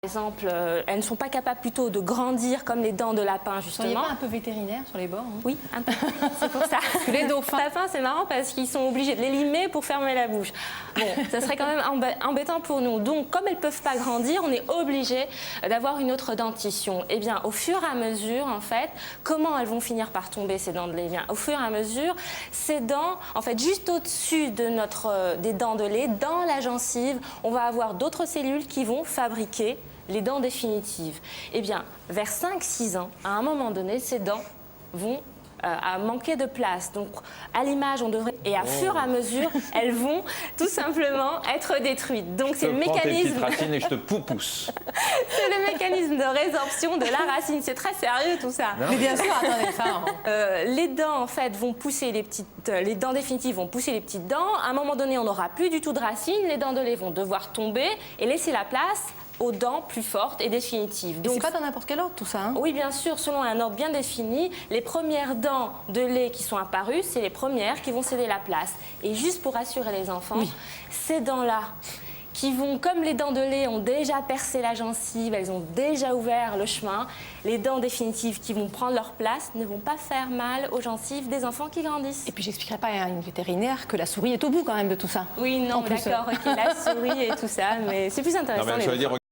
Par exemple, elles ne sont pas capables plutôt de grandir comme les dents de lapin, justement. Vous ne seriez pas un peu vétérinaire sur les bords, hein? Oui, un peu. C'est pour ça. Parce que les dauphins... Les lapins, c'est marrant parce qu'ils sont obligés de les limer pour fermer la bouche. Bon, ça serait quand même embêtant pour nous. Donc, comme elles ne peuvent pas grandir, on est obligé d'avoir une autre dentition. Eh bien, au fur et à mesure, en fait, comment elles vont finir par tomber, ces dents de lait? Eh bien, au fur et à mesure, ces dents, en fait, juste au-dessus de des dents de lait, dans la gencive, on va avoir d'autres cellules qui vont fabriquer les dents définitives. Eh bien, vers 5-6 ans, à un moment donné, ces dents vont manquer de place. Donc, à l'image, on devrait... Et à fur et à mesure, elles vont tout simplement être détruites. Donc, c'est le mécanisme... Je prends tes petites racines et je te pousse. C'est le mécanisme de résorption de la racine. C'est très sérieux, tout ça. Mais bien sûr, attendez ça. Les dents, en fait, vont pousser les dents définitives vont pousser les petites dents. À un moment donné, on n'aura plus du tout de racines. Les dents de lait vont devoir tomber et laisser la place aux dents plus fortes et définitives. Donc, c'est pas dans n'importe quel ordre tout ça, hein? Oui, bien sûr, selon un ordre bien défini. Les premières dents de lait qui sont apparues, c'est les premières qui vont céder la place. Et juste pour rassurer les enfants, oui, ces dents-là, qui vont, comme les dents de lait ont déjà percé la gencive, elles ont déjà ouvert le chemin, les dents définitives qui vont prendre leur place ne vont pas faire mal aux gencives des enfants qui grandissent. Et puis j'expliquerai pas à une vétérinaire que la souris est au bout quand même de tout ça. Oui, non, d'accord, ok, la souris et tout ça, mais c'est plus intéressant. Non, mais